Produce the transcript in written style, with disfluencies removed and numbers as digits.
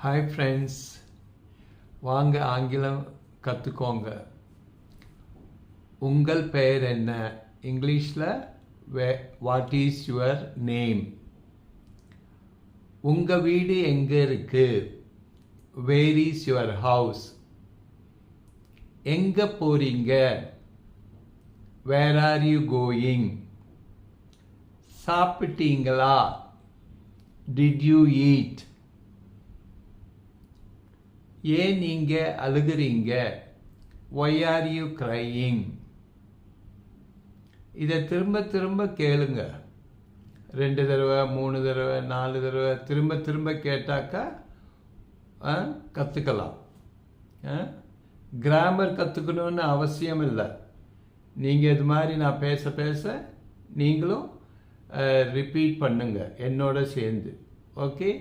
Hi friends, வாங்க ஆங்கிலம் கற்றுக்கோங்க. உங்கள் பெயர் என்ன? இங்கிலீஷில் வாட் இஸ் யுவர் நேம்? உங்கள் வீடு எங்கே இருக்கு? Where is your house? எங்கே போறீங்க? Where are you going? சாப்பிட்டீங்களா? Did you eat? ஏன் நீங்க அழுகிறீங்க? Why are you crying? இதை திரும்ப திரும்ப கேளுங்க. 2 தடவை 3 தடவை 4 தடவை திரும்ப திரும்ப கேட்டாக்கா கற்றுக்கலாம். கிராமர் கற்றுக்கணும்னு அவசியம் இல்லை. நீங்கள் இது மாதிரி நான் பேச பேச நீங்களும் ரிப்பீட் பண்ணுங்க என்னோட சேர்ந்து. ஓகே.